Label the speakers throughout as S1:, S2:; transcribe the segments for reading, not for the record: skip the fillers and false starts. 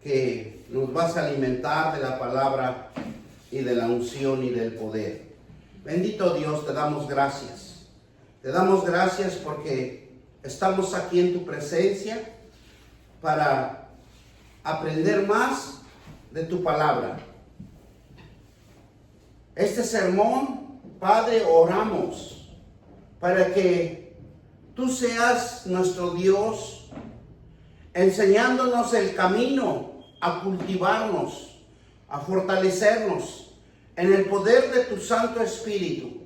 S1: que nos vas a alimentar de la palabra y de la unción y del poder. Bendito Dios, te damos gracias. Te damos gracias porque estamos aquí en tu presencia para aprender más de tu palabra. Este sermón, Padre, oramos para que tú seas nuestro Dios, enseñándonos el camino a cultivarnos, a fortalecernos en el poder de tu Santo Espíritu,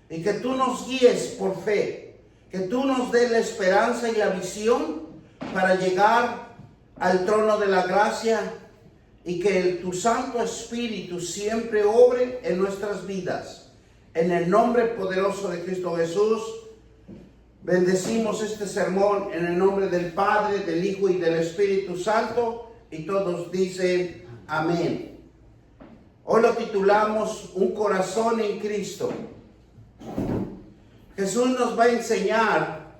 S1: y que tú nos guíes por fe, que tú nos des la esperanza y la visión para llegar al trono de la gracia, y que tu Santo Espíritu siempre obre en nuestras vidas. En el nombre poderoso de Cristo Jesús, bendecimos este sermón en el nombre del Padre, del Hijo y del Espíritu Santo, y todos dicen amén. Hoy lo titulamos Un corazón en Cristo. Jesús nos va a enseñar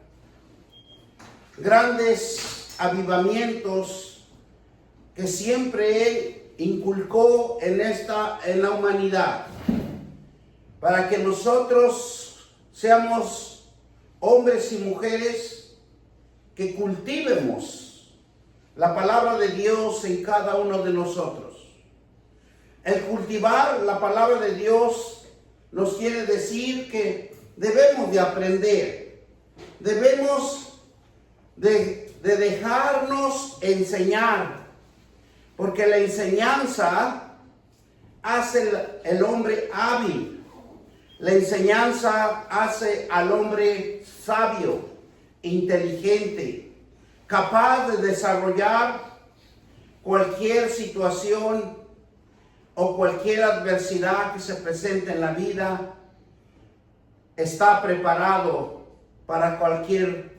S1: grandes avivamientos que siempre Él inculcó en la humanidad, para que nosotros seamos hombres y mujeres que cultivemos la palabra de Dios en cada uno de nosotros. El cultivar la palabra de Dios nos quiere decir que debemos de aprender, debemos de dejarnos enseñar, porque la enseñanza hace el hombre hábil. La enseñanza hace al hombre sabio, inteligente, capaz de desarrollar cualquier situación o cualquier adversidad que se presente en la vida. Está preparado para cualquier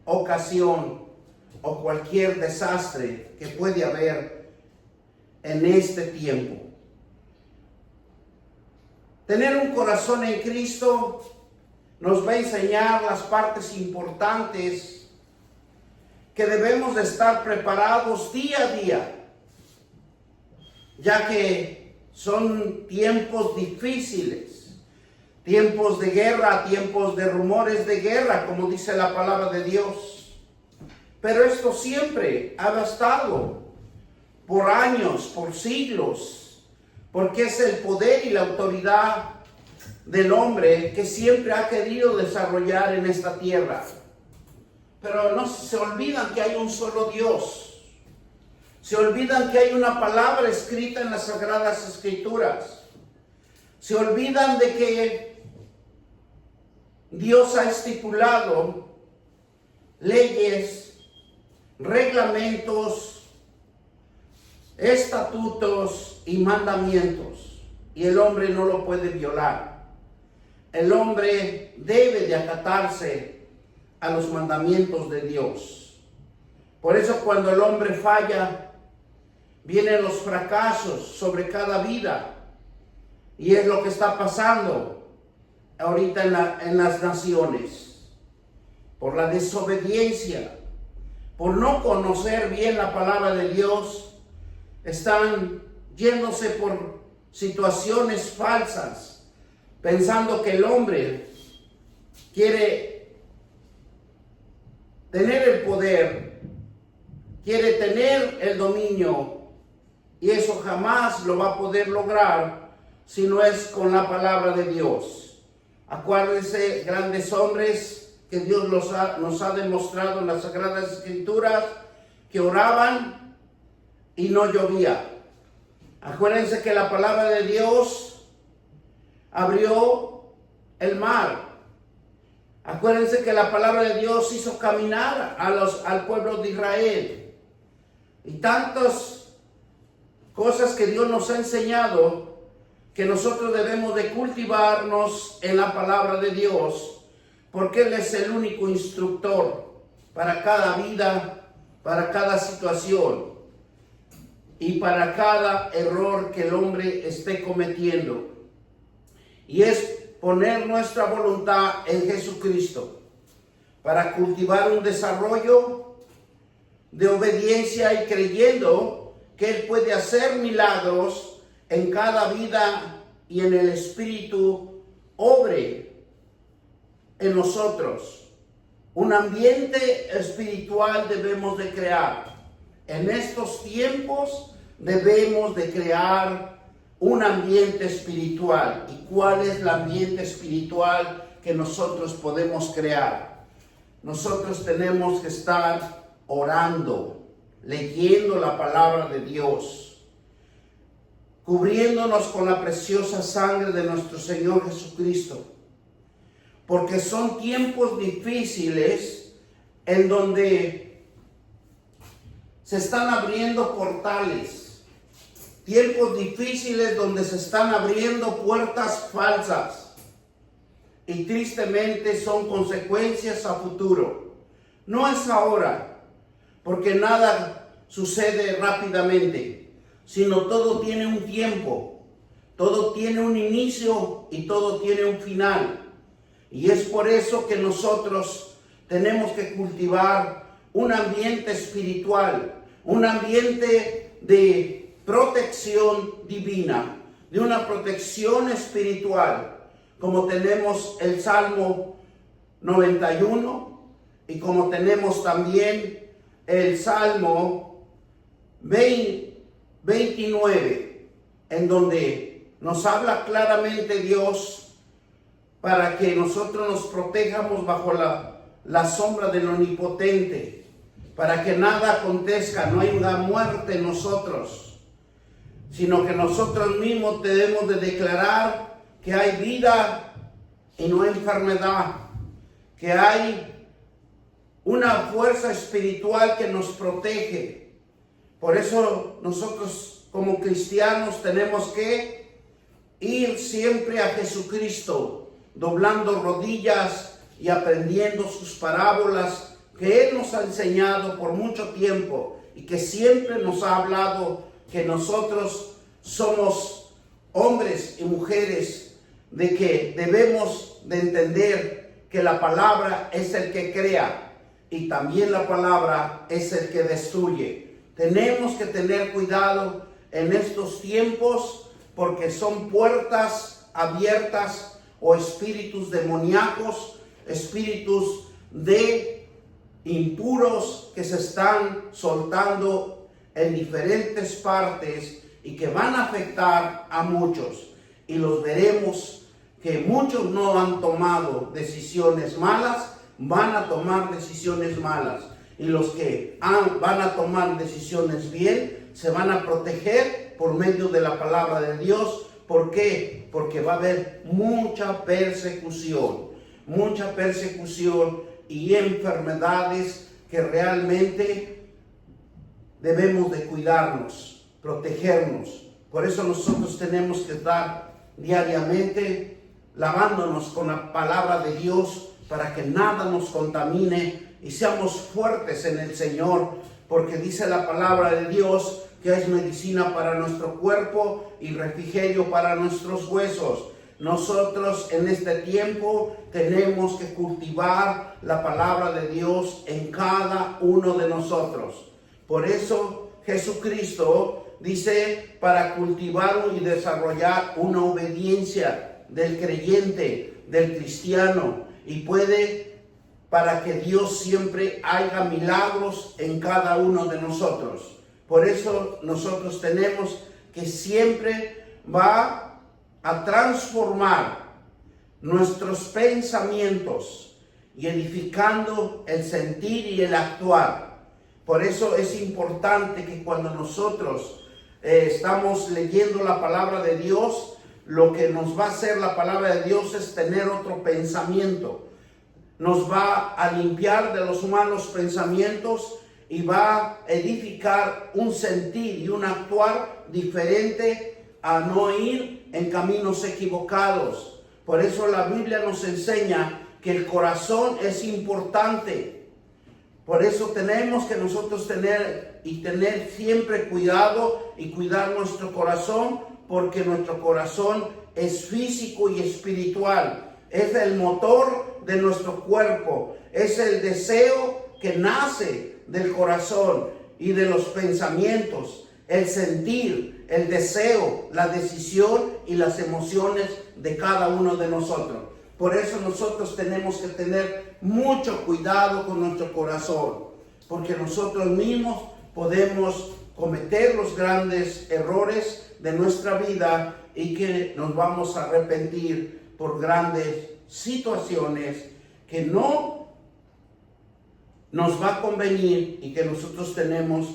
S1: ocasión o cualquier desastre que puede haber en este tiempo. Tener un corazón en Cristo nos va a enseñar las partes importantes que debemos de estar preparados día a día, ya que son tiempos difíciles, tiempos de guerra, tiempos de rumores de guerra, como dice la palabra de Dios. Pero esto siempre ha estado por años, por siglos, porque es el poder y la autoridad del hombre que siempre ha querido desarrollar en esta tierra. Pero no se olvidan que hay un solo Dios. Se olvidan que hay una palabra escrita en las Sagradas Escrituras. Se olvidan de que Dios ha estipulado leyes, reglamentos, estatutos y mandamientos, y el hombre no lo puede violar. El hombre debe de acatarse a los mandamientos de Dios. Por eso cuando el hombre falla, vienen los fracasos sobre cada vida, y es lo que está pasando ahorita en las naciones. Por la desobediencia, por no conocer bien la palabra de Dios, están yéndose por situaciones falsas, pensando que el hombre quiere tener el poder, quiere tener el dominio, y eso jamás lo va a poder lograr si no es con la palabra de Dios. Acuérdense, grandes hombres que Dios nos ha demostrado en las Sagradas Escrituras, que oraban y no llovía. Acuérdense que la palabra de Dios abrió el mar. Acuérdense que la palabra de Dios hizo caminar al pueblo de Israel. Y tantas cosas que Dios nos ha enseñado, que nosotros debemos de cultivarnos en la palabra de Dios, porque Él es el único instructor para cada vida, para cada situación y para cada error que el hombre esté cometiendo. Y es poner nuestra voluntad en Jesucristo para cultivar un desarrollo de obediencia, y creyendo que Él puede hacer milagros en cada vida y en el Espíritu obre en nosotros. Un ambiente espiritual debemos de crear. En estos tiempos debemos de crear un ambiente espiritual. ¿Y cuál es el ambiente espiritual que nosotros podemos crear? Nosotros tenemos que estar orando, leyendo la palabra de Dios, cubriéndonos con la preciosa sangre de nuestro Señor Jesucristo. Porque son tiempos difíciles en donde se están abriendo portales. Tiempos difíciles donde se están abriendo puertas falsas. Y tristemente son consecuencias a futuro. No es ahora, porque nada sucede rápidamente, sino todo tiene un tiempo. Todo tiene un inicio y todo tiene un final. Y es por eso que nosotros tenemos que cultivar un ambiente espiritual, un ambiente de protección divina, de una protección espiritual, como tenemos el Salmo 91 y como tenemos también el Salmo 29, en donde nos habla claramente Dios para que nosotros nos protejamos bajo la sombra del Omnipotente, para que nada acontezca, no hay una muerte en nosotros, sino que nosotros mismos debemos de declarar que hay vida y no enfermedad, que hay una fuerza espiritual que nos protege. Por eso nosotros como cristianos tenemos que ir siempre a Jesucristo, doblando rodillas y aprendiendo sus parábolas que Él nos ha enseñado por mucho tiempo y que siempre nos ha hablado que nosotros somos hombres y mujeres de que debemos de entender que la palabra es el que crea y también la palabra es el que destruye. Tenemos que tener cuidado en estos tiempos porque son puertas abiertas o espíritus demoníacos, espíritus de impuros que se están soltando en diferentes partes y que van a afectar a muchos. Y los veremos que muchos no han tomado decisiones malas, van a tomar decisiones malas. Y los que van a tomar decisiones bien, se van a proteger por medio de la palabra de Dios. ¿Por qué? Porque va a haber mucha persecución y enfermedades que realmente debemos de cuidarnos, protegernos. Por eso nosotros tenemos que estar diariamente lavándonos con la palabra de Dios para que nada nos contamine y seamos fuertes en el Señor, porque dice la palabra de Dios que es medicina para nuestro cuerpo y refrigerio para nuestros huesos. Nosotros en este tiempo tenemos que cultivar la palabra de Dios en cada uno de nosotros. Por eso Jesucristo dice para cultivar y desarrollar una obediencia del creyente, del cristiano, y para que Dios siempre haga milagros en cada uno de nosotros. Por eso nosotros tenemos que siempre va a transformar nuestros pensamientos y edificando el sentir y el actuar. Por eso es importante que cuando nosotros estamos leyendo la palabra de Dios, lo que nos va a hacer la palabra de Dios es tener otro pensamiento. Nos va a limpiar de los malos pensamientos y va a edificar un sentir y un actuar diferente a no ir en caminos equivocados. Por eso la Biblia nos enseña que el corazón es importante. Por eso tenemos que nosotros tener siempre cuidado y cuidar nuestro corazón, porque nuestro corazón es físico y espiritual. Es el motor de nuestro cuerpo. Es el deseo que nace del corazón y de los pensamientos. el sentir, el deseo, la decisión y las emociones de cada uno de nosotros. Por eso nosotros tenemos que tener mucho cuidado con nuestro corazón, porque nosotros mismos podemos cometer los grandes errores de nuestra vida y que nos vamos a arrepentir por grandes situaciones que no nos va a convenir y que nosotros tenemos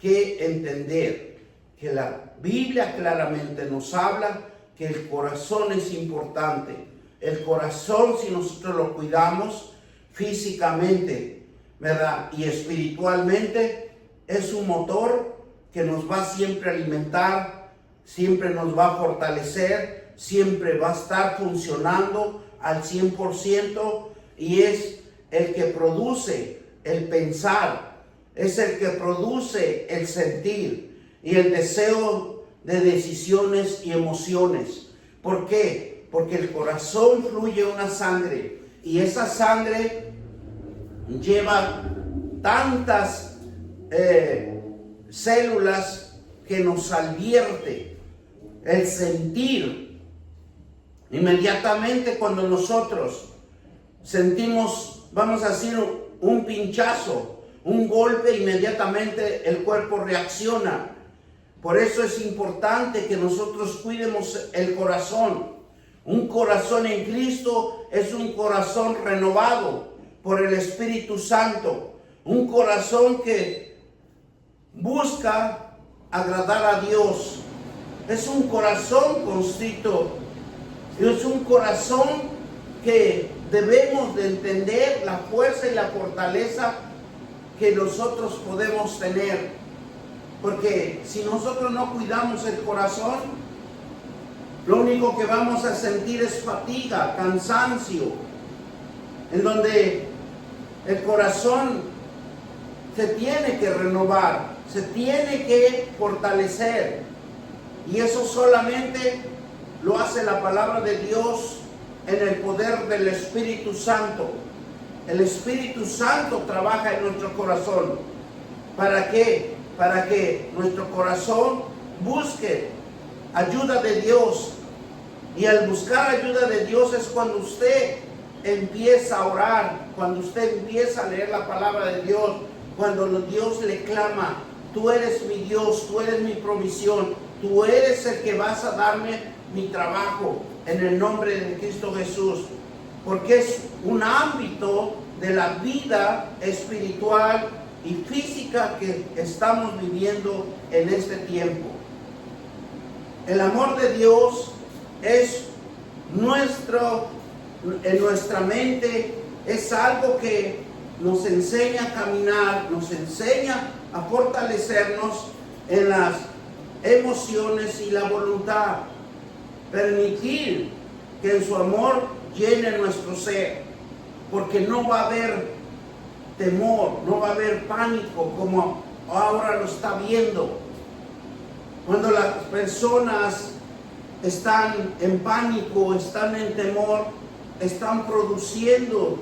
S1: que entender que la Biblia claramente nos habla que el corazón es importante. El corazón, si nosotros lo cuidamos físicamente, ¿verdad?, y espiritualmente, es un motor que nos va siempre a alimentar, siempre nos va a fortalecer, siempre va a estar funcionando al 100%, y es el que produce el pensar, es el que produce el sentir y el deseo de decisiones y emociones. ¿Por qué? Porque el corazón fluye una sangre, y esa sangre lleva tantas células que nos advierte el sentir. Inmediatamente cuando nosotros sentimos, vamos a decir, un pinchazo, un golpe, inmediatamente el cuerpo reacciona. Por eso es importante que nosotros cuidemos el corazón. Un corazón en Cristo es un corazón renovado por el Espíritu Santo. Un corazón que busca agradar a Dios. Es un corazón constrito. Es un corazón que debemos de entender la fuerza y la fortaleza que nosotros podemos tener. Porque si nosotros no cuidamos el corazón, lo único que vamos a sentir es fatiga, cansancio, en donde el corazón se tiene que renovar, se tiene que fortalecer. Y eso solamente lo hace la palabra de Dios en el poder del Espíritu Santo. El Espíritu Santo trabaja en nuestro corazón. ¿Para qué? Para que nuestro corazón busque ayuda de Dios. Y al buscar ayuda de Dios es cuando usted empieza a orar, cuando usted empieza a leer la palabra de Dios, cuando Dios le clama: tú eres mi Dios, tú eres mi provisión, tú eres el que vas a darme mi trabajo, en el nombre de Cristo Jesús. Porque es un ámbito de la vida espiritual y física que estamos viviendo en este tiempo. El amor de Dios es en nuestra mente, es algo que nos enseña a caminar, nos enseña a fortalecernos en las emociones y la voluntad. Permitir que en su amor llene nuestro ser, porque no va a haber temor, no va a haber pánico como ahora lo está viendo. Cuando las personas están en pánico, están en temor, están produciendo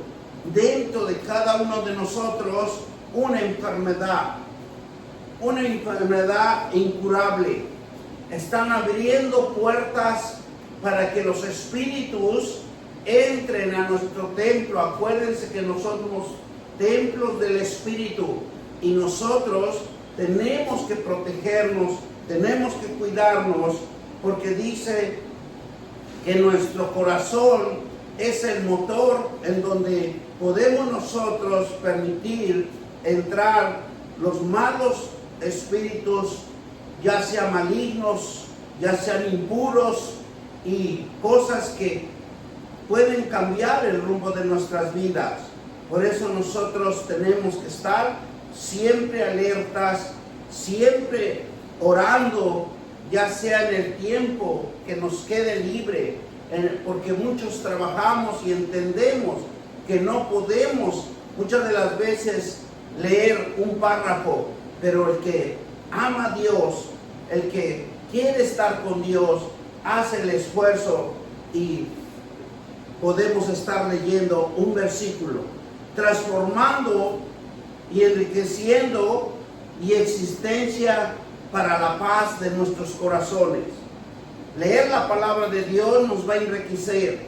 S1: dentro de cada uno de nosotros una enfermedad incurable. Están abriendo puertas para que los espíritus entren a nuestro templo. Acuérdense que nosotros somos templos del Espíritu, y nosotros tenemos que protegernos, tenemos que cuidarnos, porque dice que nuestro corazón es el motor en donde podemos nosotros permitir entrar los malos espíritus, ya sean malignos, ya sean impuros, y cosas que pueden cambiar el rumbo de nuestras vidas. Por eso nosotros tenemos que estar siempre alertas, siempre orando, ya sea en el tiempo que nos quede libre, porque muchos trabajamos y entendemos que no podemos muchas de las veces leer un párrafo, pero el que ama a Dios, el que quiere estar con Dios, hace el esfuerzo y podemos estar leyendo un versículo, transformando y enriqueciendo y existencia para la paz de nuestros corazones. Leer la palabra de Dios nos va a enriquecer,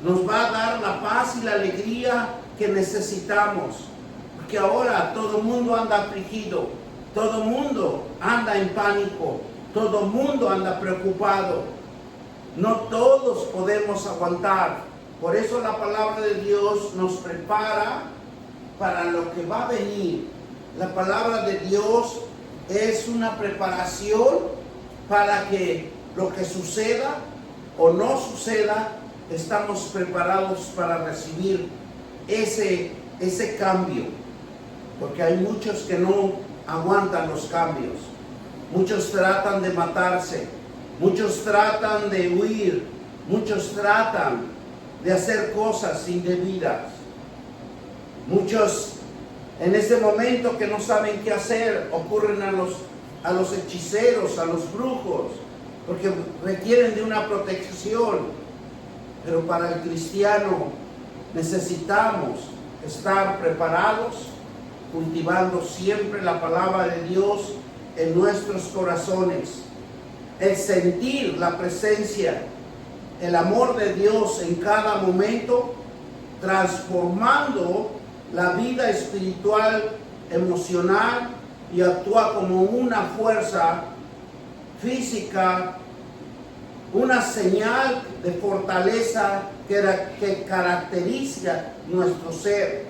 S1: nos va a dar la paz y la alegría que necesitamos. Porque ahora todo el mundo anda afligido, todo el mundo anda en pánico, todo el mundo anda preocupado. No todos podemos aguantar. Por eso la palabra de Dios nos prepara para lo que va a venir. La palabra de Dios es una preparación para que lo que suceda o no suceda, estamos preparados para recibir ese cambio. Porque hay muchos que no aguantan los cambios. Muchos tratan de matarse. Muchos tratan de huir. Muchos tratan de hacer cosas indebidas. Muchos en ese momento que no saben qué hacer, ocurren a los hechiceros, a los brujos, porque requieren de una protección. Pero para el cristiano necesitamos estar preparados, cultivando siempre la palabra de Dios en nuestros corazones. El sentir la presencia, el amor de Dios en cada momento, transformando la vida espiritual, emocional, y actúa como una fuerza física, una señal de fortaleza que caracteriza nuestro ser,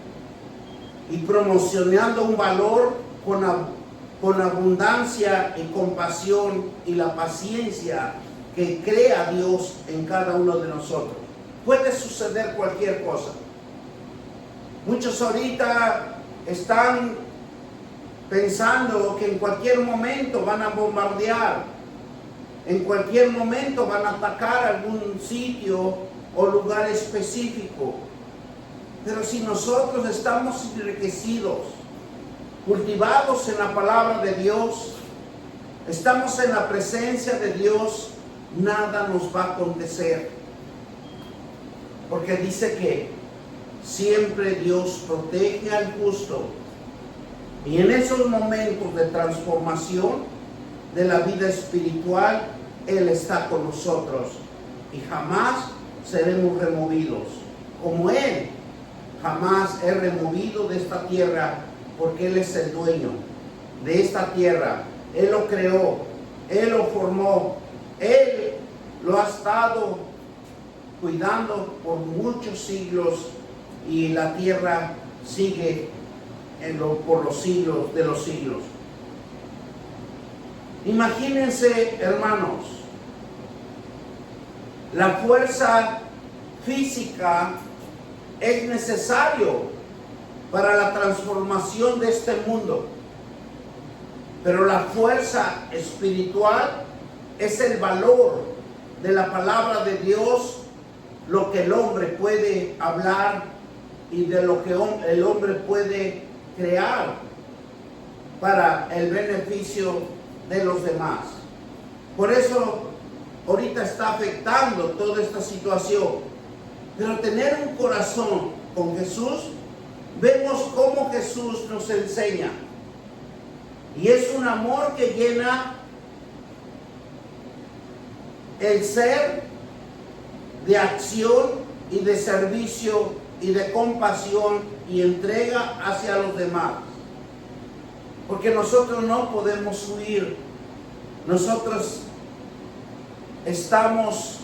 S1: y promocionando un valor con abundancia y compasión y la paciencia que crea Dios en cada uno de nosotros. Puede suceder cualquier cosa. Muchos ahorita están pensando que en cualquier momento van a bombardear, en cualquier momento van a atacar algún sitio o lugar específico. Pero si nosotros estamos enriquecidos, cultivados en la palabra de Dios, estamos en la presencia de Dios, nada nos va a acontecer. Porque dice que siempre Dios protege al justo. Y en esos momentos de transformación de la vida espiritual, Él está con nosotros. Y jamás seremos removidos. Como Él jamás es removido de esta tierra, porque Él es el dueño de esta tierra. Él lo creó, Él lo formó, Él lo ha estado cuidando por muchos siglos, y la tierra sigue por los siglos de los siglos. Imagínense, hermanos, la fuerza física es necesario para la transformación de este mundo, pero la fuerza espiritual es el valor de la palabra de Dios, lo que el hombre puede hablar y de lo que el hombre puede crear para el beneficio de los demás. Por eso ahorita está afectando toda esta situación. Pero tener un corazón con Jesús, vemos cómo Jesús nos enseña. Y es un amor que llena el ser de acción y de servicio y de compasión y entrega hacia los demás. Porque nosotros no podemos huir. Nosotros estamos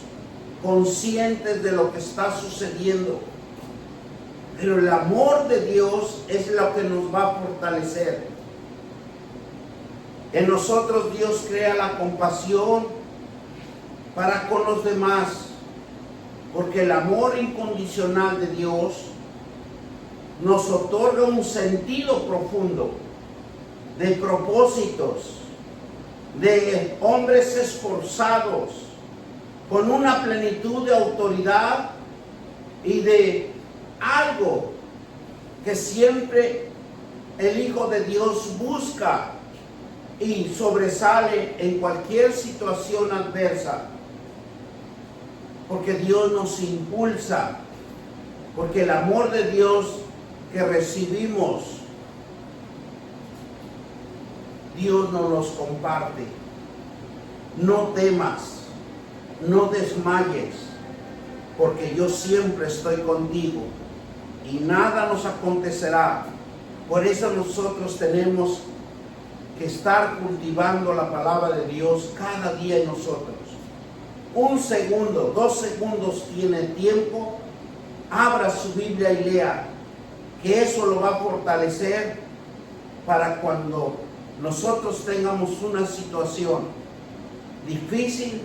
S1: conscientes de lo que está sucediendo. Pero el amor de Dios es lo que nos va a fortalecer. En nosotros Dios crea la compasión para con los demás. Porque el amor incondicional de Dios nos otorga un sentido profundo de propósitos, de hombres esforzados, con una plenitud de autoridad y de algo que siempre el Hijo de Dios busca y sobresale en cualquier situación adversa. Porque Dios nos impulsa, porque el amor de Dios que recibimos Dios nos los comparte. No temas, no desmayes, porque yo siempre estoy contigo y nada nos acontecerá. Por eso nosotros tenemos que estar cultivando la palabra de Dios cada día en nosotros. 1 segundo, 2 segundos tiene tiempo, abra su Biblia y lea, que eso lo va a fortalecer para cuando nosotros tengamos una situación difícil,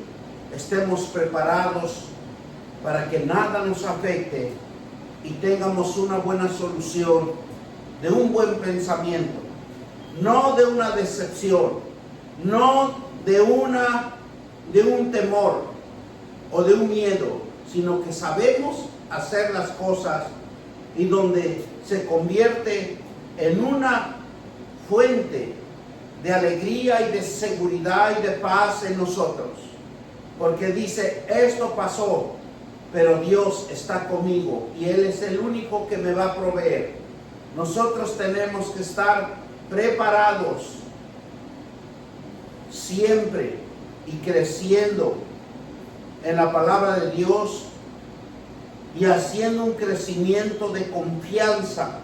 S1: estemos preparados para que nada nos afecte y tengamos una buena solución de un buen pensamiento, no de una decepción, no de un temor o de un miedo, sino que sabemos hacer las cosas y donde se convierte en una fuente de alegría y de seguridad y de paz en nosotros. Porque dice, esto pasó, pero Dios está conmigo y Él es el único que me va a proveer. Nosotros tenemos que estar preparados siempre y creciendo en la palabra de Dios y haciendo un crecimiento de confianza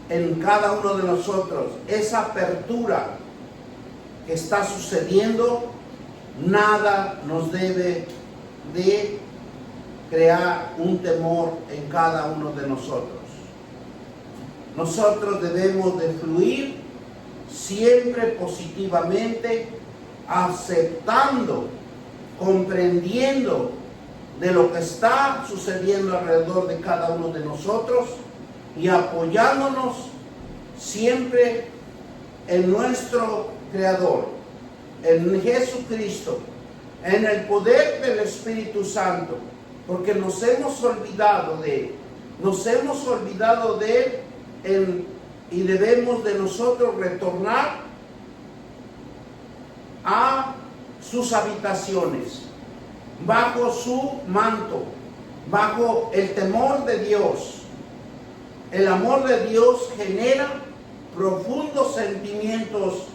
S1: en cada uno de nosotros. Esa apertura que está sucediendo, nada nos debe de crear un temor en cada uno de nosotros. Nosotros debemos de fluir siempre positivamente, aceptando, comprendiendo de lo que está sucediendo alrededor de cada uno de nosotros y apoyándonos siempre en nuestro Creador, en Jesucristo, en el poder del Espíritu Santo, porque nos hemos olvidado de Él, y debemos de nosotros retornar a sus habitaciones, bajo su manto, bajo el temor de Dios. El amor de Dios genera profundos sentimientos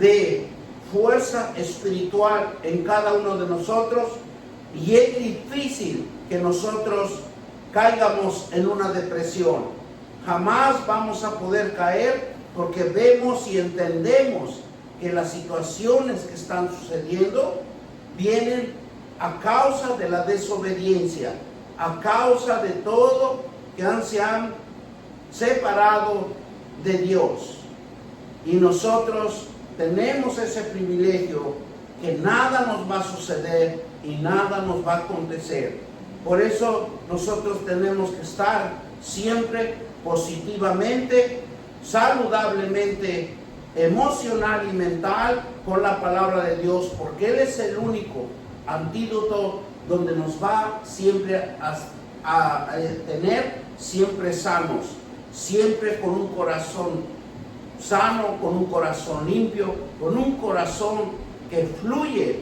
S1: de fuerza espiritual en cada uno de nosotros, y es difícil que nosotros caigamos en una depresión. Jamás vamos a poder caer porque vemos y entendemos que las situaciones que están sucediendo vienen a causa de la desobediencia, a causa de todo que se han separado de Dios. Y nosotros tenemos ese privilegio que nada nos va a suceder y nada nos va a acontecer. Por eso nosotros tenemos que estar siempre positivamente, saludablemente, emocional y mental con la palabra de Dios, porque Él es el único antídoto donde nos va siempre a tener siempre sanos, siempre con un corazón sano, con un corazón limpio, con un corazón que fluye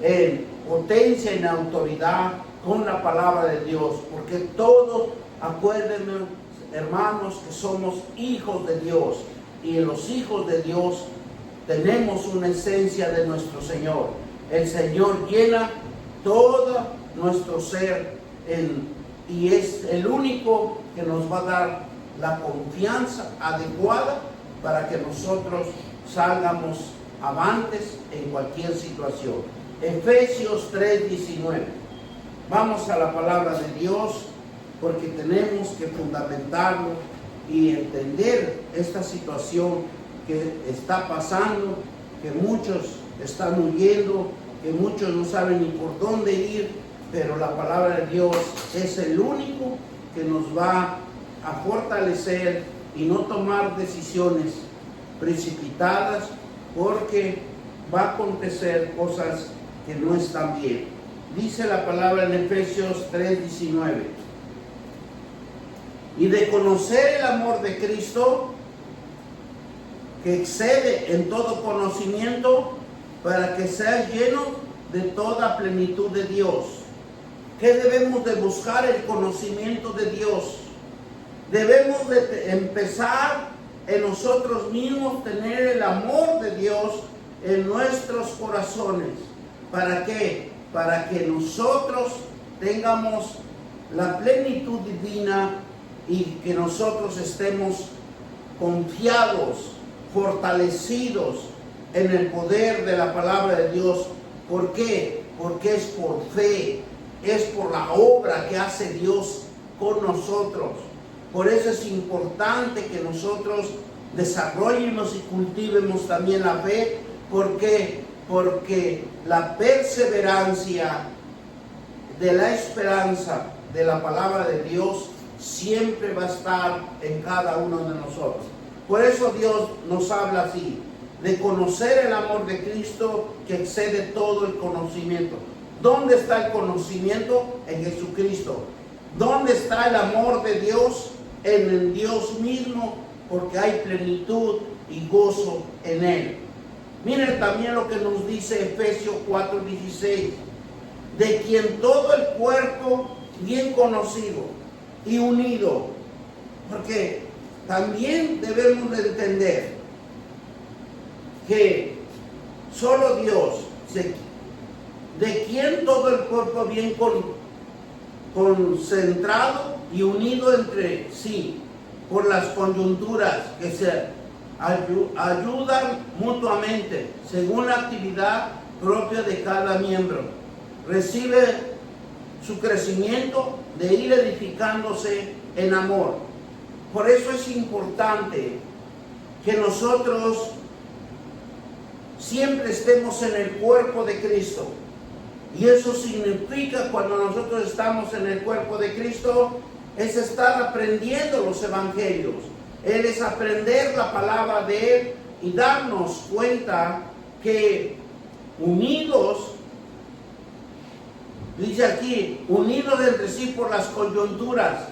S1: en potencia y en autoridad con la palabra de Dios, porque todos, acuérdense, hermanos, que somos hijos de Dios, y en los hijos de Dios tenemos una esencia de nuestro Señor. El Señor llena todo nuestro ser y es el único que nos va a dar la confianza adecuada para que nosotros salgamos avantes en cualquier situación. Efesios 3:19. Vamos a la palabra de Dios, porque tenemos que fundamentarlo y entender esta situación que está pasando, que muchos están huyendo, que muchos no saben ni por dónde ir, pero la palabra de Dios es el único que nos va a fortalecer y no tomar decisiones precipitadas, porque va a acontecer cosas que no están bien. Dice la palabra en Efesios 3:19. Y de conocer el amor de Cristo, que excede en todo conocimiento, para que seas lleno de toda plenitud de Dios. ¿Qué debemos de buscar? El conocimiento de Dios. Debemos de empezar en nosotros mismos tener el amor de Dios en nuestros corazones. ¿Para qué? Para que nosotros tengamos la plenitud divina y que nosotros estemos confiados, fortalecidos en el poder de la palabra de Dios. ¿Por qué? Porque es por fe, es por la obra que hace Dios con nosotros. Por eso es importante que nosotros desarrollemos y cultivemos también la fe. ¿Por qué? Porque la perseverancia de la esperanza de la palabra de Dios siempre va a estar en cada uno de nosotros. Por eso Dios nos habla así, de conocer el amor de Cristo que excede todo el conocimiento. ¿Dónde está el conocimiento? En Jesucristo. ¿Dónde está el amor de Dios? En el Dios mismo, porque hay plenitud y gozo en Él. Miren también lo que nos dice Efesios 4:16, de quien todo el cuerpo bien conocido y unido, porque también debemos de entender que solo Dios, de quien todo el cuerpo bien concentrado y unido entre sí por las coyunturas que se ayudan mutuamente según la actividad propia de cada miembro, recibe su crecimiento de ir edificándose en amor. Por eso es importante que nosotros siempre estemos en el cuerpo de Cristo. Y eso significa, cuando nosotros estamos en el cuerpo de Cristo, es estar aprendiendo los evangelios. Es aprender la palabra de Él y darnos cuenta que unidos, dice aquí, unidos entre sí por las coyunturas.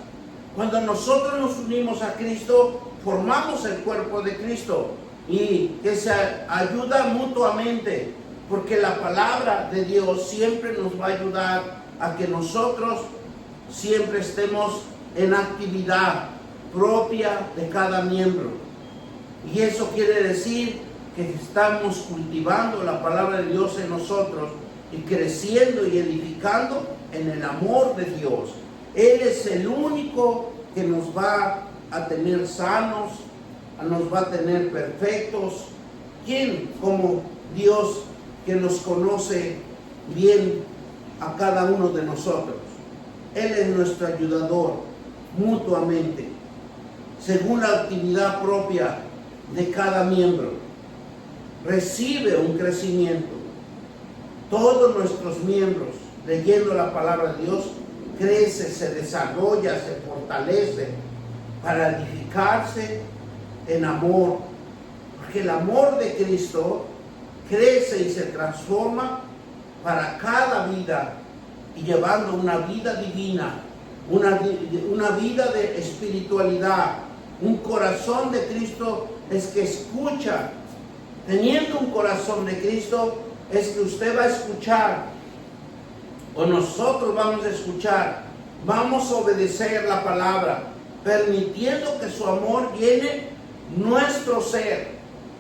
S1: Cuando nosotros nos unimos a Cristo, formamos el cuerpo de Cristo y que se ayuda mutuamente, porque la palabra de Dios siempre nos va a ayudar a que nosotros siempre estemos en actividad propia de cada miembro. Y eso quiere decir que estamos cultivando la palabra de Dios en nosotros y creciendo y edificando en el amor de Dios. Él es el único que nos va a tener sanos, nos va a tener perfectos. ¿Quién como Dios, que nos conoce bien a cada uno de nosotros? Él es nuestro ayudador mutuamente, según la actividad propia de cada miembro. Recibe un crecimiento. Todos nuestros miembros, leyendo la palabra de Dios, crece, se desarrolla, se fortalece para edificarse en amor. Porque el amor de Cristo crece y se transforma para cada vida y llevando una vida divina, una vida de espiritualidad. Un corazón de Cristo es que escucha. Teniendo un corazón de Cristo es que usted va a escuchar, o nosotros vamos a escuchar, vamos a obedecer la palabra, permitiendo que su amor llene nuestro ser.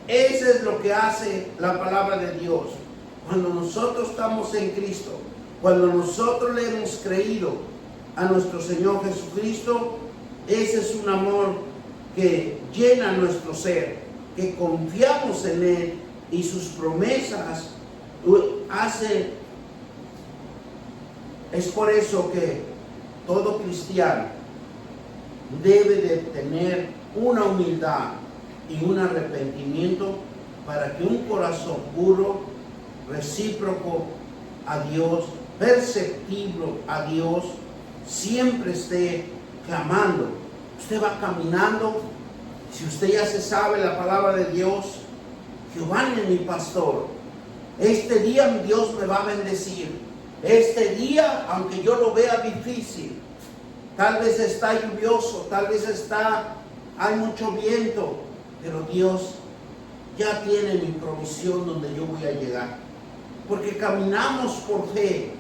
S1: Eso es lo que hace la palabra de Dios. Cuando nosotros estamos en Cristo, cuando nosotros le hemos creído a nuestro Señor Jesucristo, ese es un amor que llena nuestro ser, que confiamos en Él y sus promesas hace. Es por eso que todo cristiano debe de tener una humildad y un arrepentimiento para que un corazón puro, recíproco a Dios, perceptible a Dios, siempre esté clamando. Usted va caminando, si usted ya se sabe la palabra de Dios, Jehová es mi pastor. Este día Dios me va a bendecir. Este día, aunque yo lo vea difícil, tal vez está lluvioso, tal vez hay mucho viento, pero Dios ya tiene mi provisión donde yo voy a llegar. Porque caminamos por fe,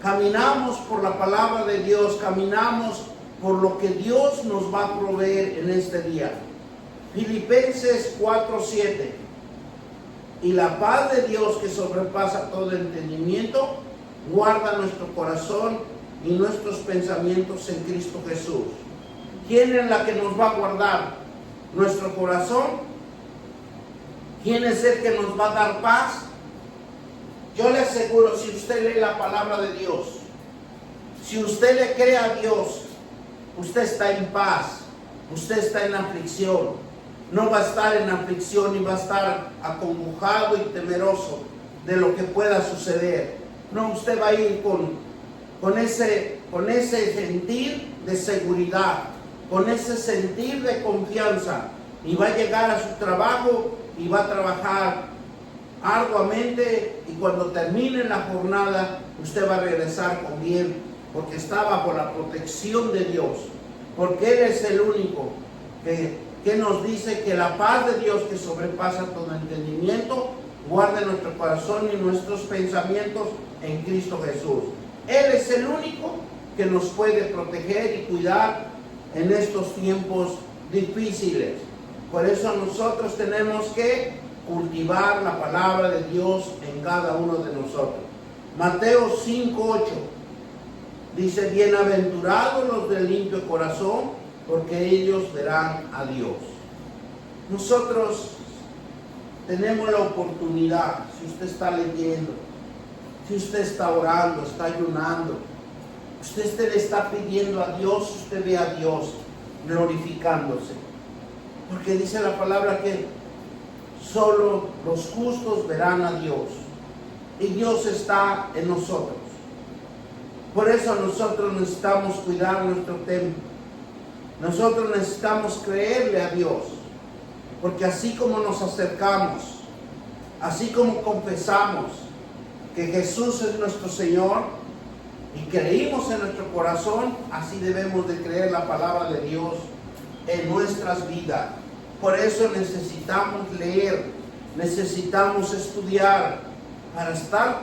S1: caminamos por la palabra de Dios, caminamos por lo que Dios nos va a proveer en este día. Filipenses 4:7. Y la paz de Dios que sobrepasa todo entendimiento, guarda nuestro corazón y nuestros pensamientos en Cristo Jesús. ¿Quién es la que nos va a guardar? ¿Nuestro corazón? ¿Quién es el que nos va a dar paz? Yo le aseguro, si usted lee la palabra de Dios, si usted le cree a Dios, usted está en paz, usted está en aflicción. No va a estar en aflicción y va a estar acongojado y temeroso de lo que pueda suceder. No, usted va a ir con ese sentir de seguridad, con ese sentir de confianza, y va a llegar a su trabajo y va a trabajar arduamente, y cuando termine la jornada usted va a regresar con bien, porque está bajo la protección de Dios, porque Él es el único que nos dice que la paz de Dios que sobrepasa todo entendimiento guarde nuestro corazón y nuestros pensamientos en Cristo Jesús. Él es el único que nos puede proteger y cuidar en estos tiempos difíciles. Por eso nosotros tenemos que cultivar la palabra de Dios en cada uno de nosotros. Mateo 5:8 dice: bienaventurados los de limpio corazón, porque ellos verán a Dios. Nosotros tenemos la oportunidad, si usted está leyendo, si usted está orando, está ayunando, usted le está pidiendo a Dios, usted ve a Dios glorificándose. Porque dice la palabra que solo los justos verán a Dios, y Dios está en nosotros. Por eso nosotros necesitamos cuidar nuestro templo. Nosotros necesitamos creerle a Dios, porque así como nos acercamos, así como confesamos que Jesús es nuestro Señor y creímos en nuestro corazón, así debemos de creer la palabra de Dios en nuestras vidas. Por eso necesitamos leer, necesitamos estudiar para estar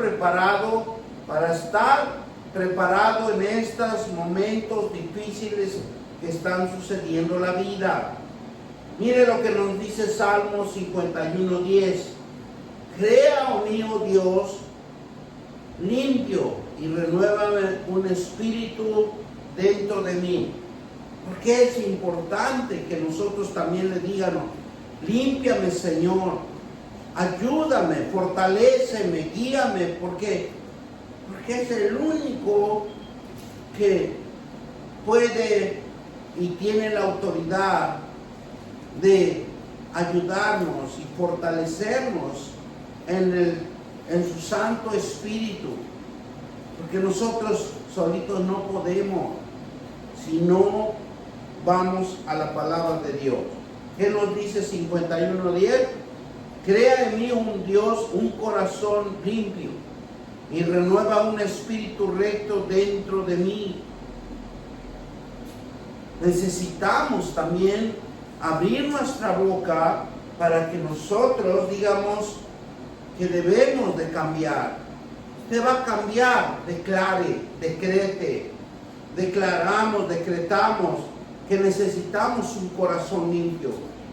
S1: preparado en estos momentos difíciles que están sucediendo en la vida. Mire lo que nos dice Salmo 51:10. Crea, oh mío Dios, limpio, y renuévame un espíritu dentro de mí. Porque es importante que nosotros también le digamos: límpiame, Señor, ayúdame, fortaléceme, guíame, porque es el único que puede y tiene la autoridad de ayudarnos y fortalecernos en su Santo Espíritu, porque nosotros solitos no podemos, si no vamos a la palabra de Dios. ¿Qué nos dice 51:10? Crea en mí un Dios, un corazón limpio, y renueva un espíritu recto dentro de mí. Necesitamos también abrir nuestra boca para que nosotros digamos que debemos de cambiar. Usted va a cambiar, declare, decrete, decretamos que necesitamos un corazón limpio,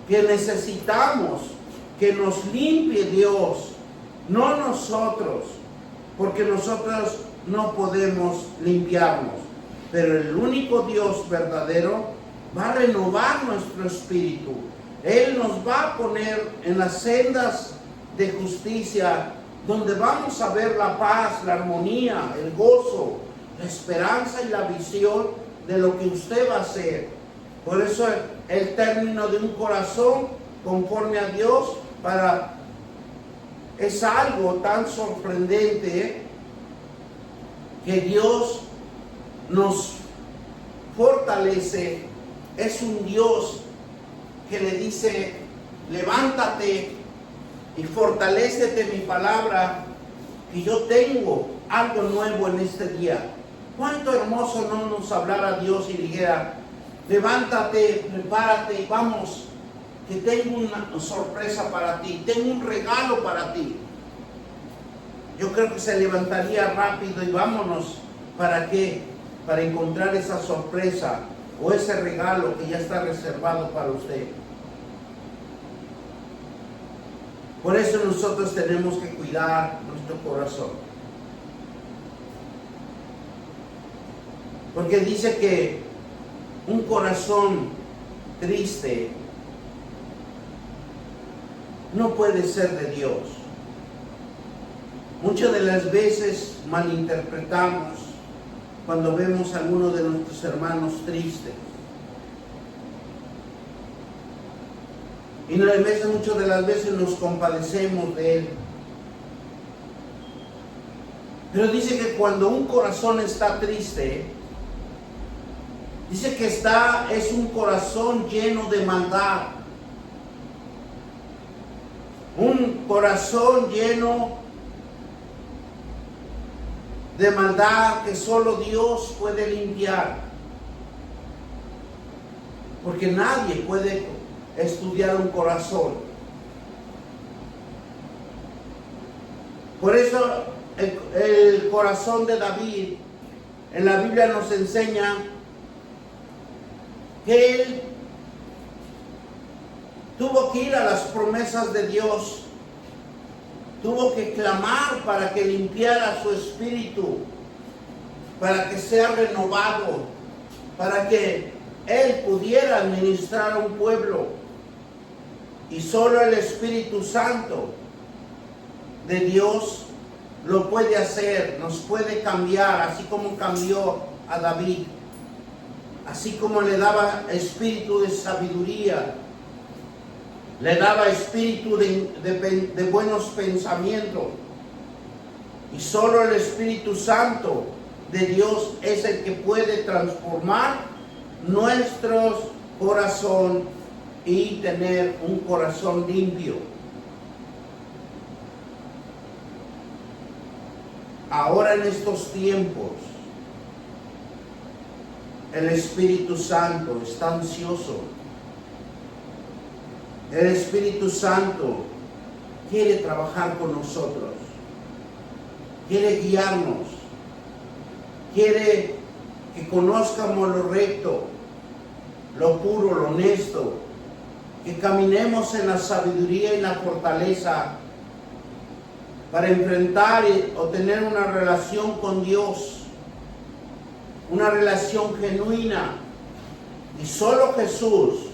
S1: que necesitamos que nos limpie Dios, no nosotros, porque nosotros no podemos limpiarnos. Pero el único Dios verdadero va a renovar nuestro espíritu. Él nos va a poner en las sendas de justicia, donde vamos a ver la paz, la armonía, el gozo, la esperanza y la visión de lo que usted va a hacer. Por eso el término de un corazón conforme a Dios es algo tan sorprendente, que Dios nos fortalece. Es un Dios que le dice: levántate y fortalécete mi palabra, que yo tengo algo nuevo en este día. Cuánto hermoso no nos hablara Dios y dijera: levántate, prepárate y vamos, que tengo una sorpresa para ti, tengo un regalo para ti. Yo creo que se levantaría rápido y vámonos. ¿Para qué? Para encontrar esa sorpresa o ese regalo que ya está reservado para usted. Por eso nosotros tenemos que cuidar nuestro corazón. Porque dice que un corazón triste no puede ser de Dios. Muchas de las veces malinterpretamos cuando vemos a alguno de nuestros hermanos tristes. Y muchas de las veces nos compadecemos de él. Pero dice que cuando un corazón está triste, dice que es un corazón lleno de maldad. Un corazón lleno de maldad que solo Dios puede limpiar. Porque nadie puede estudiar un corazón. Por eso el corazón de David en la Biblia nos enseña que él tuvo que ir a las promesas de Dios, tuvo que clamar para que limpiara su espíritu, para que sea renovado, para que él pudiera administrar a un pueblo. Y solo el Espíritu Santo de Dios lo puede hacer, nos puede cambiar, así como cambió a David, así como le daba espíritu de sabiduría, le daba espíritu de buenos pensamientos. Y solo el Espíritu Santo de Dios es el que puede transformar nuestro corazón y tener un corazón limpio. Ahora en estos tiempos, el Espíritu Santo está ansioso. El Espíritu Santo quiere trabajar con nosotros, quiere guiarnos, quiere que conozcamos lo recto, lo puro, lo honesto, que caminemos en la sabiduría y la fortaleza para enfrentar o tener una relación con Dios, una relación genuina. Y solo Jesús,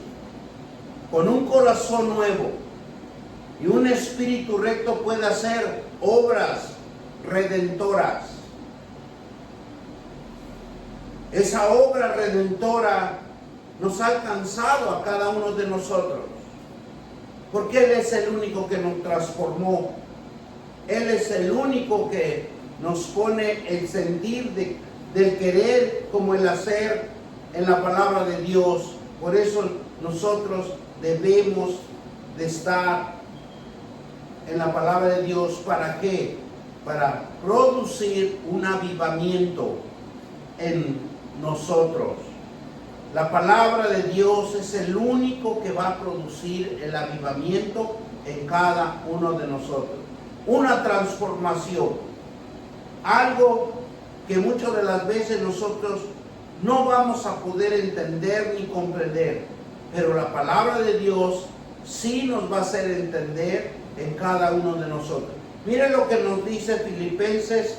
S1: con un corazón nuevo y un espíritu recto, puede hacer obras redentoras. Esa obra redentora nos ha alcanzado a cada uno de nosotros, porque Él es el único que nos transformó. Él es el único que nos pone el sentir del querer como el hacer en la palabra de Dios. Por eso nosotros debemos de estar en la palabra de Dios. ¿Para qué? Para producir un avivamiento en nosotros. La palabra de Dios es el único que va a producir el avivamiento en cada uno de nosotros. Una transformación. Algo que muchas de las veces nosotros no vamos a poder entender ni comprender. Pero la palabra de Dios sí nos va a hacer entender en cada uno de nosotros. Miren lo que nos dice Filipenses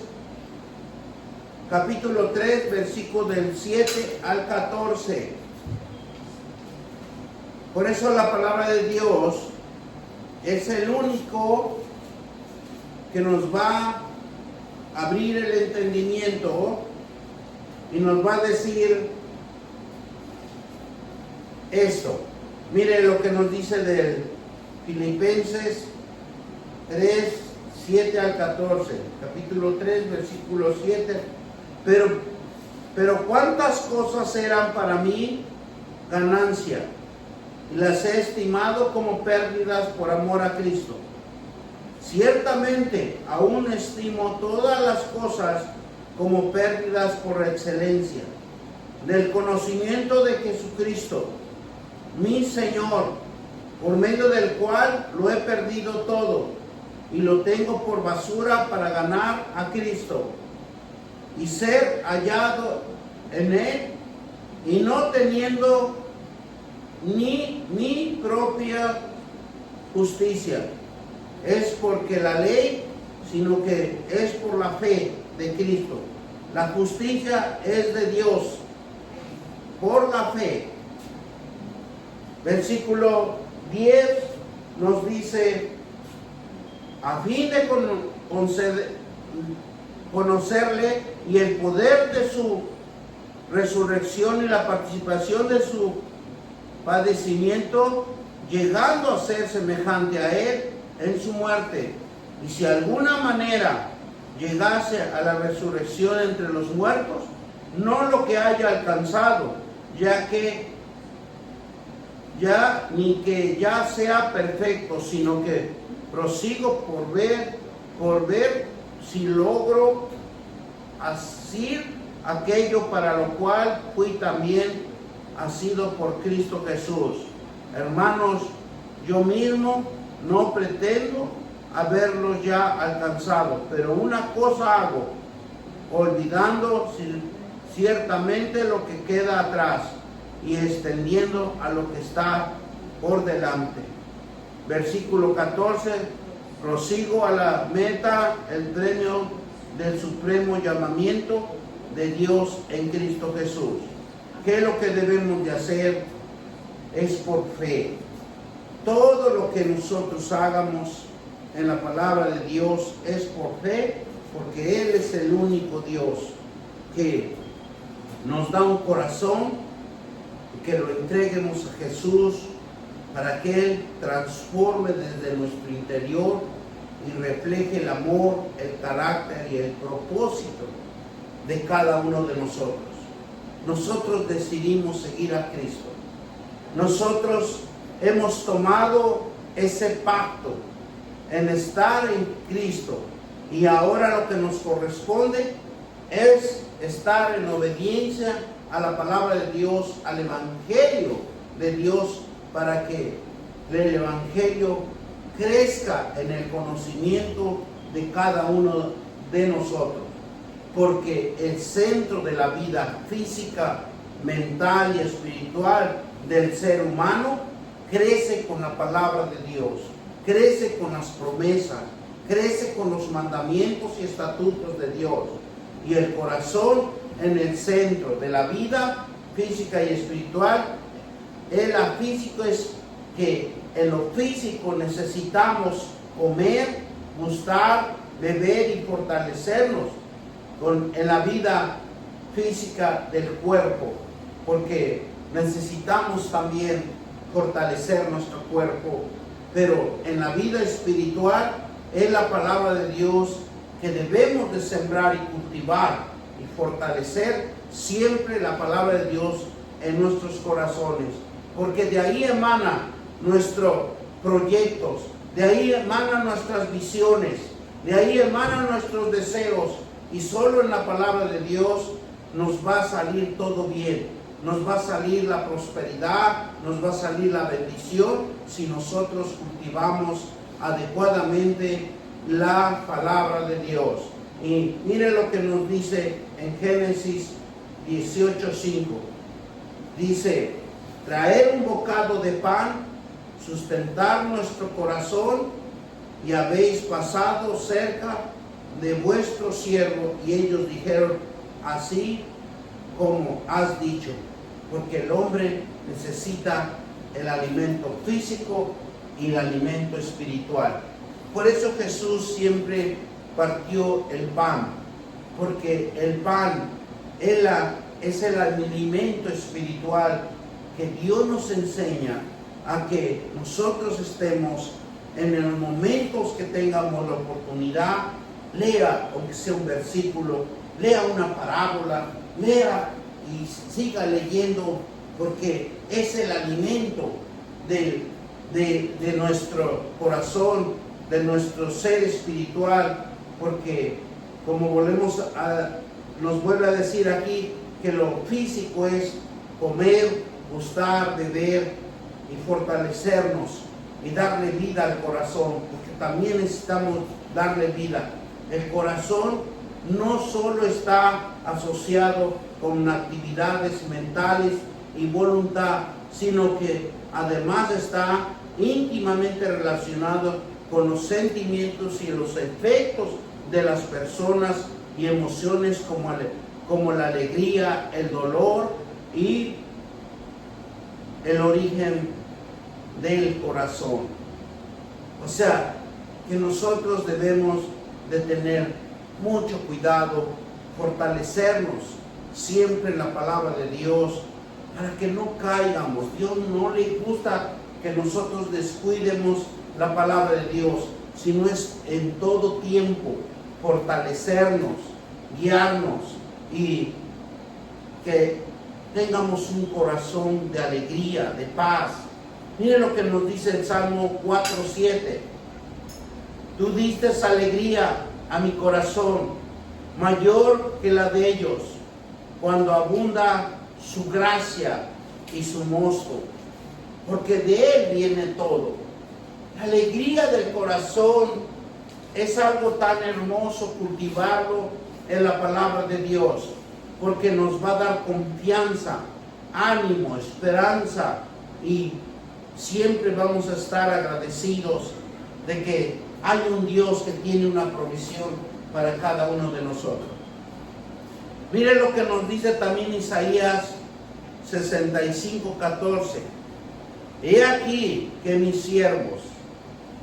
S1: capítulo 3, versículo del 7 al 14. Por eso la palabra de Dios es el único que nos va a abrir el entendimiento y nos va a decir esto. Mire lo que nos dice del Filipenses 3, 7 al 14. Capítulo 3, versículo 7. Pero cuántas cosas eran para mí ganancia, y las he estimado como pérdidas por amor a Cristo. Ciertamente aún estimo todas las cosas como pérdidas por excelencia, del conocimiento de Jesucristo, mi Señor, por medio del cual lo he perdido todo y lo tengo por basura para ganar a Cristo y ser hallado en Él, y no teniendo ni mi propia justicia, es porque la ley, sino que es por la fe de Cristo. La justicia es de Dios por la fe. Versículo 10 nos dice, a fin de conocerle y el poder de su resurrección y la participación de su padecimiento, llegando a ser semejante a él en su muerte. Y si de alguna manera llegase a la resurrección entre los muertos, no lo que haya alcanzado, ni que ya sea perfecto, sino que prosigo por ver si logro asir aquello para lo cual fui también asido por Cristo Jesús. Hermanos, yo mismo no pretendo haberlos ya alcanzado, pero una cosa hago, olvidando ciertamente lo que queda atrás y extendiendo a lo que está por delante. Versículo 14, prosigo a la meta, el premio del supremo llamamiento de Dios en Cristo Jesús. ¿Qué es lo que debemos de hacer? Es por fe. Todo lo que nosotros hagamos en la palabra de Dios es por fe, porque Él es el único Dios que nos da un corazón y que lo entreguemos a Jesús para que Él transforme desde nuestro interior y refleje el amor, el carácter y el propósito de cada uno de nosotros. Nosotros decidimos seguir a Cristo. Nosotros hemos tomado ese pacto en estar en Cristo, y ahora lo que nos corresponde es estar en obediencia a la palabra de Dios, al Evangelio de Dios, para que el Evangelio crezca en el conocimiento de cada uno de nosotros. Porque el centro de la vida física, mental y espiritual del ser humano crece con la palabra de Dios, crece con las promesas, crece con los mandamientos y estatutos de Dios. Y el corazón en el centro de la vida física y espiritual. El físico es que en lo físico necesitamos comer, gustar, beber y fortalecernos en la vida física del cuerpo, porque necesitamos también fortalecer nuestro cuerpo. Pero en la vida espiritual es la palabra de Dios que debemos de sembrar y cultivar y fortalecer siempre la palabra de Dios en nuestros corazones, porque de ahí emanan nuestros proyectos, de ahí emanan nuestras visiones, de ahí emanan nuestros deseos, y solo en la palabra de Dios nos va a salir todo bien, nos va a salir la prosperidad, nos va a salir la bendición si nosotros cultivamos adecuadamente la palabra de Dios. Y mire lo que nos dice en Génesis 18:5. Dice: traer un bocado de pan, sustentar nuestro corazón, y habéis pasado cerca de vuestro siervo. Y ellos dijeron: así como has dicho, porque el hombre necesita el alimento físico y el alimento espiritual. Por eso Jesús siempre partió el pan, porque el pan es el alimento espiritual que Dios nos enseña a que nosotros estemos en los momentos que tengamos la oportunidad. Lea, aunque sea un versículo, lea una parábola, lea y siga leyendo, porque es el alimento de nuestro corazón, de nuestro ser espiritual, porque como nos vuelve a decir aquí, que lo físico es comer, gustar, beber y fortalecernos y darle vida al corazón, porque también necesitamos darle vida. El corazón no solo está asociado con actividades mentales y voluntad, sino que además está íntimamente relacionado con los sentimientos y los efectos de las personas y emociones como la alegría, el dolor y el origen del corazón. O sea, que nosotros debemos de tener mucho cuidado, fortalecernos siempre en la palabra de Dios para que no caigamos. Dios no le gusta que nosotros descuidemos la palabra de Dios, sino es en todo tiempo fortalecernos, guiarnos y que tengamos un corazón de alegría, de paz. Miren lo que nos dice el Salmo 4:7. Tú diste alegría a mi corazón, mayor que la de ellos, cuando abunda su gracia y su mosto, porque de Él viene todo. La alegría del corazón es algo tan hermoso cultivarlo en la palabra de Dios, porque nos va a dar confianza, ánimo, esperanza, y siempre vamos a estar agradecidos de que hay un Dios que tiene una provisión para cada uno de nosotros. Mire lo que nos dice también Isaías 65:14. He aquí que mis siervos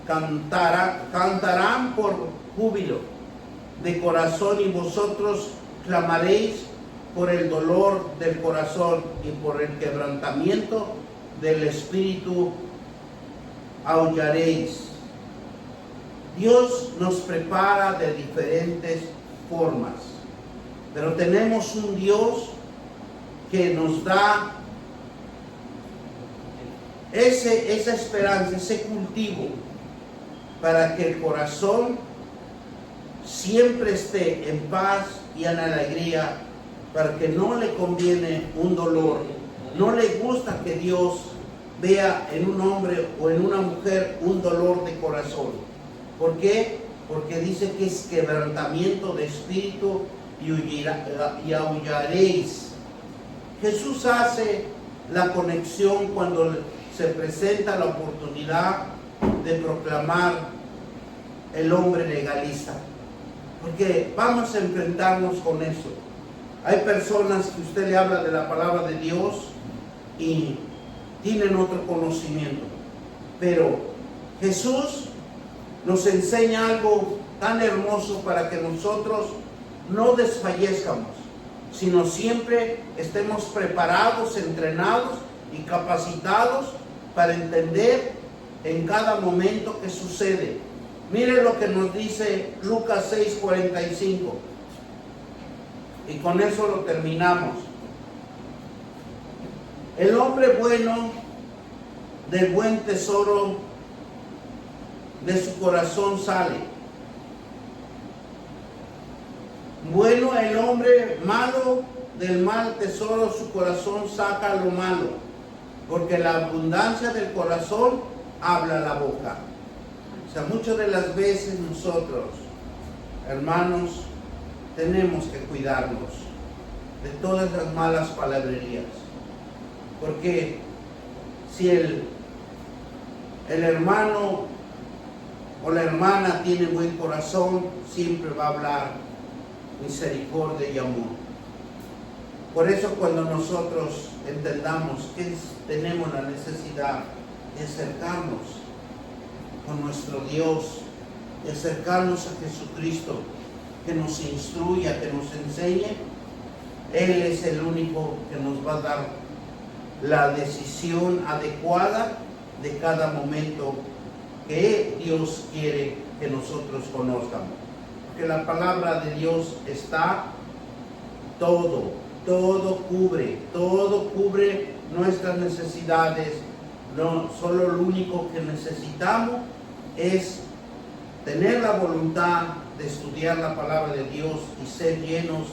S1: cantarán por júbilo de corazón, y vosotros clamaréis por el dolor del corazón y por el quebrantamiento del espíritu aullaréis. Dios nos prepara de diferentes formas, pero tenemos un Dios que nos da esa esperanza, ese cultivo, para que el corazón siempre esté en paz y en alegría, para que no le conviene un dolor. No le gusta que Dios vea en un hombre o en una mujer un dolor de corazón. ¿Por qué? Porque dice que es quebrantamiento de espíritu y aullaréis. Jesús hace la conexión cuando se presenta la oportunidad de proclamar el hombre legalista, porque vamos a enfrentarnos con eso. Hay personas que usted le habla de la palabra de Dios y tienen otro conocimiento, pero Jesús nos enseña algo tan hermoso para que nosotros no desfallezcamos, sino siempre estemos preparados, entrenados y capacitados para entender en cada momento que sucede. Miren lo que nos dice Lucas 6:45, y con eso lo terminamos. El hombre bueno del buen tesoro de su corazón sale. Bueno, el hombre malo del mal tesoro su corazón saca lo malo, porque la abundancia del corazón habla la boca. O sea, muchas de las veces nosotros, hermanos, tenemos que cuidarnos de todas las malas palabrerías, porque si el hermano o la hermana tiene buen corazón, siempre va a hablar misericordia y amor. Por eso cuando nosotros entendamos que tenemos la necesidad de acercarnos con nuestro Dios, de acercarnos a Jesucristo, que nos instruya, que nos enseñe, Él es el único que nos va a dar la decisión adecuada de cada momento que Dios quiere que nosotros conozcamos. Porque la palabra de Dios está todo cubre nuestras necesidades. No, solo lo único que necesitamos es tener la voluntad de estudiar la palabra de Dios y ser llenos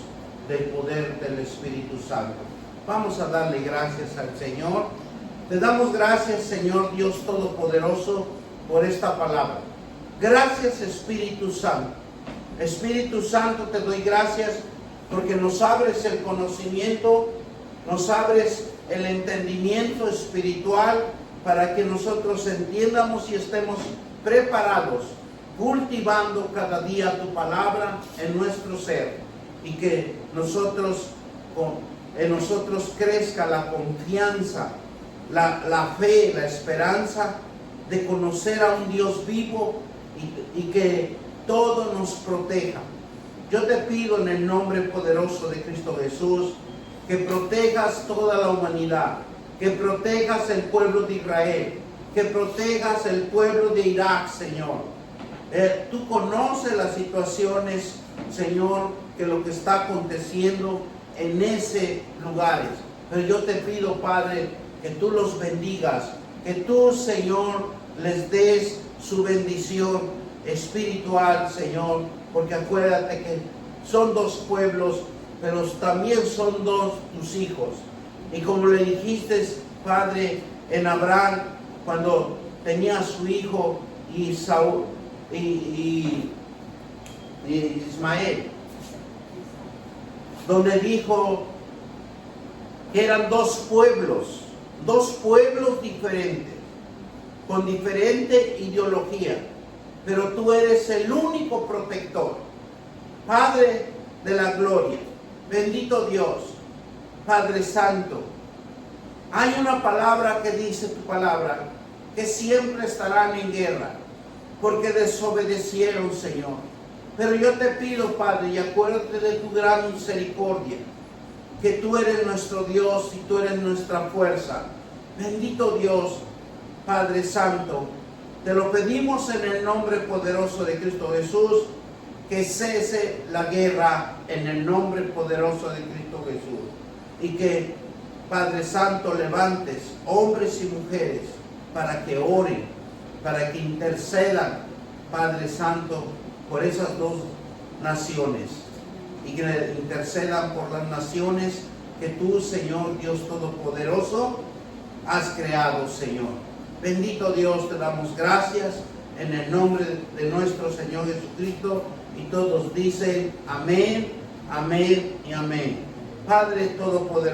S1: del poder del Espíritu Santo. Vamos a darle gracias al Señor. Te damos gracias, Señor Dios Todopoderoso, por esta palabra. Gracias, Espíritu Santo. Espíritu Santo, te doy gracias porque nos abres el conocimiento, nos abres el entendimiento espiritual para que nosotros entiendamos y estemos preparados, cultivando cada día tu palabra en nuestro ser, y que en nosotros crezca la confianza, la fe, la esperanza de conocer a un Dios vivo y que todo nos proteja. Yo te pido en el nombre poderoso de Cristo Jesús que protejas toda la humanidad, que protejas el pueblo de Israel, que protejas el pueblo de Irak, Señor. Tú conoces las situaciones, Señor, que lo que está aconteciendo en ese lugares. Pero yo te pido, Padre, que tú los bendigas, que tú, Señor, les des su bendición espiritual, Señor, porque acuérdate que son dos pueblos, pero también son dos tus hijos. Y como le dijiste, Padre, en Abraham, cuando tenía a su hijo Ismael, donde dijo que eran dos pueblos diferentes, con diferente ideología, pero tú eres el único protector, Padre de la gloria, bendito Dios, Padre Santo. Hay una palabra que dice tu palabra, que siempre estarán en guerra, porque desobedecieron, Señor. Pero yo te pido, Padre, y acuérdate de tu gran misericordia, que tú eres nuestro Dios y tú eres nuestra fuerza. Bendito Dios, Padre Santo, te lo pedimos en el nombre poderoso de Cristo Jesús, que cese la guerra en el nombre poderoso de Cristo Jesús. Y que, Padre Santo, levantes hombres y mujeres para que oren, para que intercedan, Padre Santo, por esas dos naciones. Y que intercedan por las naciones que tú, Señor Dios Todopoderoso, has creado, Señor. Bendito Dios, te damos gracias en el nombre de nuestro Señor Jesucristo. Y todos dicen amén, amén y amén. Padre Todopoderoso.